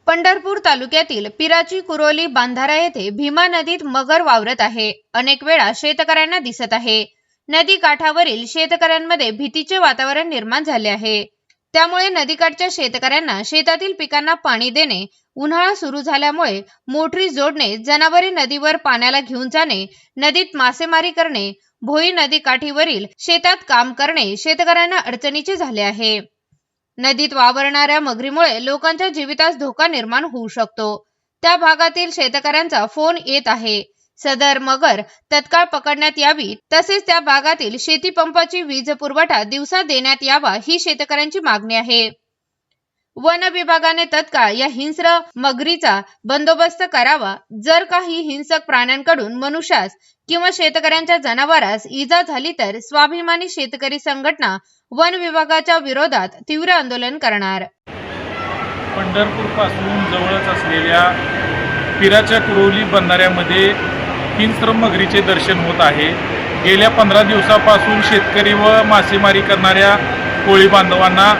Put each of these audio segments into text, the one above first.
पंढरपूर तालुक्यातील पिराची कुरोली बांधारा येथे भीमा नदीत मगर वावरत आहे। अनेक वेळा शेतकऱ्यांना दिसत आहे। नदी काठावरील शेतकऱ्यांमध्ये भीतीचे वातावरण निर्माण झाले आहे। त्यामुळे नदीकाठच्या शेतकऱ्यांना शेतातील पिकांना पाणी देणे, उन्हाळा सुरू झाल्यामुळे मोटरी जोडणे, जनावरे नदीवर पाण्याला घेऊन जाणे, नदीत मासेमारी करणे, भोई नदी काठीवरील शेतात काम करणे शेतकऱ्यांना अडचणीचे झाले आहे। नदीत वावरणाऱ्या मगरीमुळे लोकांच्या जीवितास धोका निर्माण होऊ शकतो। त्या भागातील शेतकऱ्यांचा फोन येत आहे। सदर मगर तत्काळ पकडण्यात यावी, तसेच त्या भागातील शेती पंपाची वीज पुरवठा दिवसा देण्यात यावा ही शेतकऱ्यांची मागणी आहे। वन विभागाने तत्काळ या हिंस्र मगरीचा बंदोबस्त करावा। जर काही हिंसक प्राण्यांकडून मनुष्यास किंवा शेतकऱ्यांच्या जनावरास इजा झाली तर स्वाभिमानी शेतकरी संघटना वन विभागाच्या विरोधात तीव्र आंदोलन करणार। पंढरपूर पासून जवळच असलेल्या पिराच्या कुरोली बंधाऱ्यामध्ये हिंस्र मगरीचे दर्शन होत आहे। गेल्या 15 दिवसापासून शेतकरी व मासेमारी करणाऱ्या कोळी बांधवांना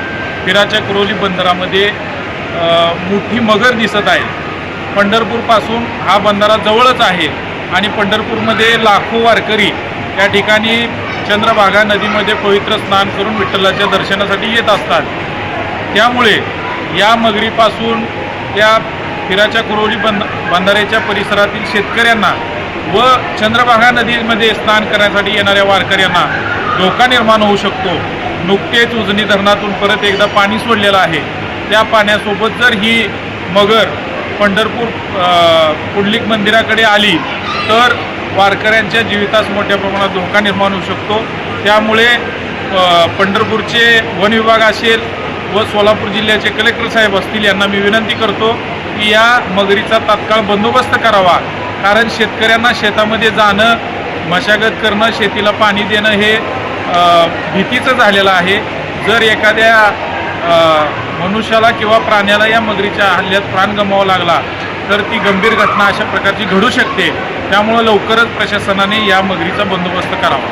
पिराच्या कुरोली बंधारामध्ये मोठी मगर दिसत आहे। पंढरपूरपासून हा बंधारा जवळच आहे आणि पंढरपूरमध्ये लाखो वारकरी या ठिकाणी चंद्रभागा नदीमध्ये पवित्र स्नान करून विठ्ठलाच्या दर्शनासाठी येत असतात। त्यामुळे या मगरीपासून त्या पिराच्या कुरोली बंधाऱ्याच्या परिसरातील शेतकऱ्यांना व चंद्रभागा नदीमध्ये स्नान करण्यासाठी येणाऱ्या वारकऱ्यांना धोका निर्माण होऊ शकतो। नुकतेच उजनी धरणातून परत एकदा पाणी सोडलेलं आहे। त्या पाण्यासोबत जर ही मगर पंढरपूर पुंडलिक मंदिराकडे आली तर वारकऱ्यांच्या जीवितास मोठ्या प्रमाणात धोका निर्माण होऊ शकतो। त्यामुळे पंढरपूरचे वन विभाग असेल व सोलापूर जिल्ह्याचे कलेक्टर साहेब असतील यांना मी विनंती करतो की या मगरीचा तात्काळ बंदोबस्त करावा। कारण शेतकऱ्यांना शेतामध्ये जाणं, मशागत करणं, शेतीला पाणी देणं हे भीतीचं झालेलं आहे। जर एखाद्या मनुष्याला किंवा प्राण्याला या मगरीच्या हल्ल्यात प्राण गमवावा लागला तर ती गंभीर घटना अशा प्रकारची घडू शकते। त्यामुळे लवकरच प्रशासनाने या मगरीचा बंदोबस्त करावा।